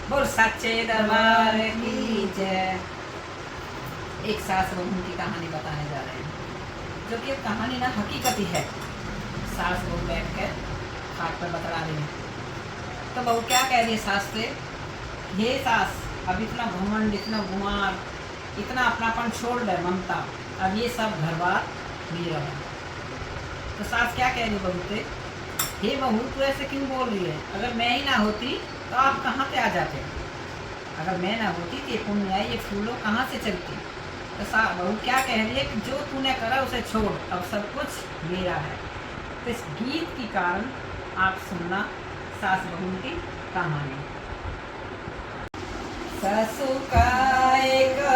बोल सच्चे दरबार की जय। एक सास बहू की कहानी बताने जा रहे हैं, जो कि कहानी ना हकीकत ही है। सास बहू बैठ कर खाट पर बतला रही है, तो बहू क्या कह रही है सास से, हे सास, अब इतना घमंड, इतना गुमान, इतना अपनापन छोड़ दे, ममता, अब ये सब घर बार मेरा है। तो सास क्या कह रही है बहू से, हे बहू, तू ऐसे क्यों बोल रही है? अगर मैं ही ना होती तो आप कहाँ पे आ जाते? अगर मैं ना होती तो ये पुण्य है, ये फूलों कहाँ से चलती? तो बहू क्या कह रही है कि जो तूने करा उसे छोड़, अब सब कुछ मेरा है। तो इस गीत के कारण आप सुनना सास बहू की कहानी। ससु का एक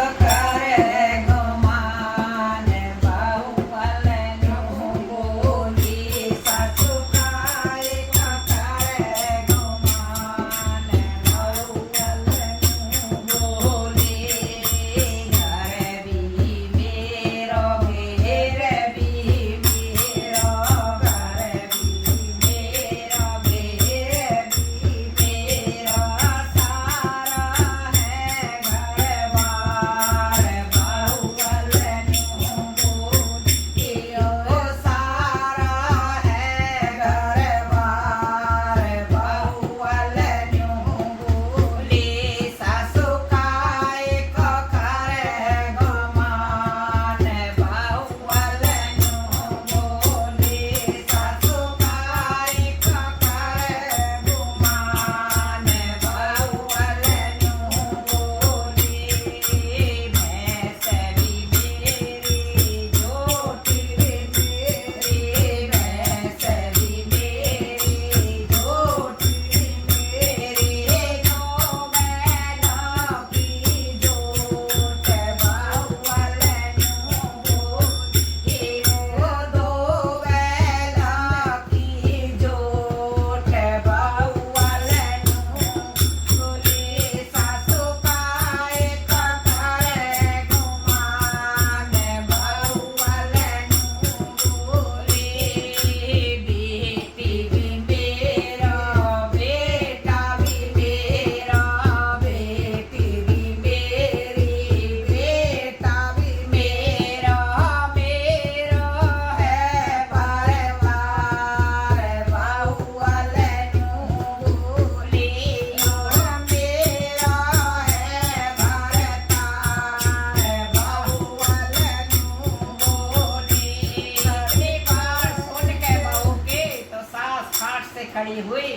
खड़ी हुई।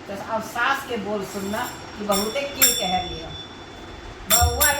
तो अब सास के बोल सुनना कि बहू ने क्यों कह लिया। बउआ